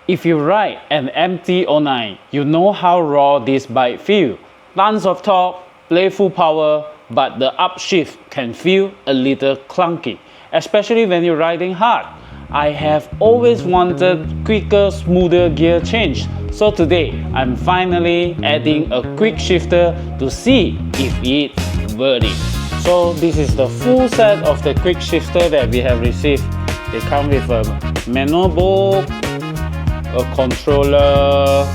If you ride an MT-09, you know how raw this bike feels. Tons of torque, playful power, but the upshift can feel a little clunky, especially when you're riding hard. I have always wanted quicker, smoother gear change, so today I'm finally adding a quick shifter to see if it's worth it. So this is the full set of the quick shifter that we have received. They come with a manual book, a controller,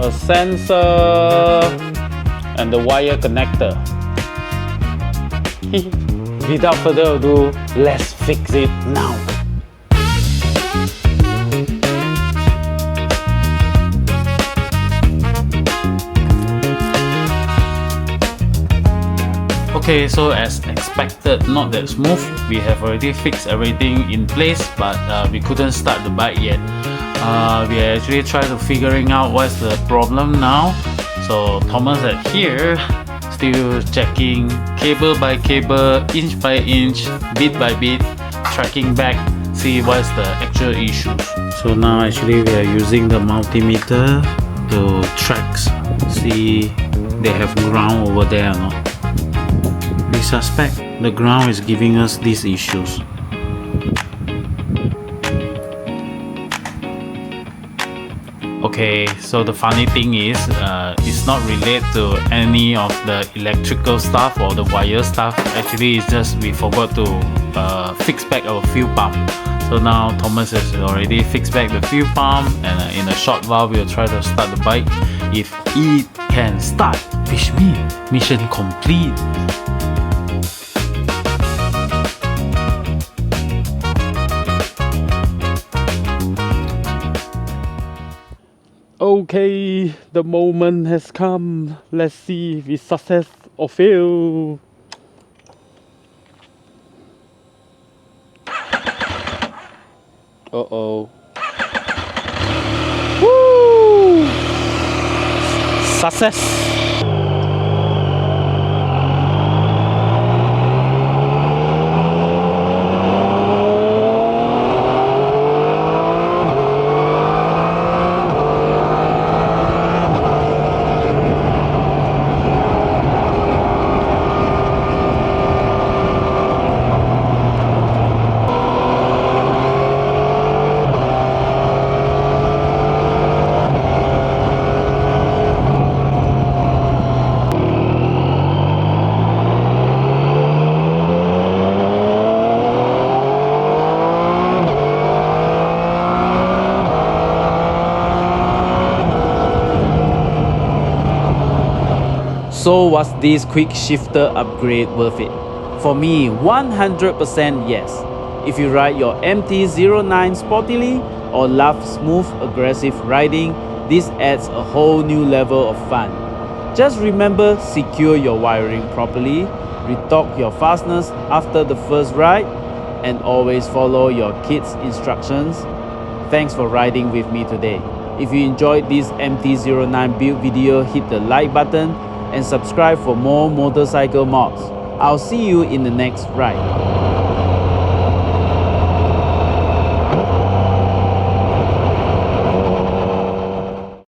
a sensor, and the wire connector. Without further ado, let's fix it now. Okay, so as expected, not that smooth. We have already fixed everything in place, but we couldn't start the bike yet. We actually tried to figuring out what's the problem now. So Thomas at here still checking cable by cable, inch by inch, bit by bit, tracking back, see what's the actual issue. So now actually we are using the multimeter to track, see they have ground over there or not. We suspect the ground is giving us these issues. Okay, so the funny thing is, it's not related to any of the electrical stuff or the wire stuff. Actually, it's just we forgot to fix back our fuel pump. So now Thomas has already fixed back the fuel pump, and in a short while we'll try to start the bike. If it can start, which means mission complete. Okay, the moment has come. Let's see if it's success or fail. Uh-oh. Woo! Success! So was this quick shifter upgrade worth it? For me, 100% yes. If you ride your MT-09 sportily or love smooth, aggressive riding, this adds a whole new level of fun. Just remember, secure your wiring properly, retorque your fasteners after the first ride, and always follow your kids' instructions. Thanks for riding with me today. If you enjoyed this MT-09 build video, hit the like button and subscribe for more motorcycle mods. I'll see you in the next ride.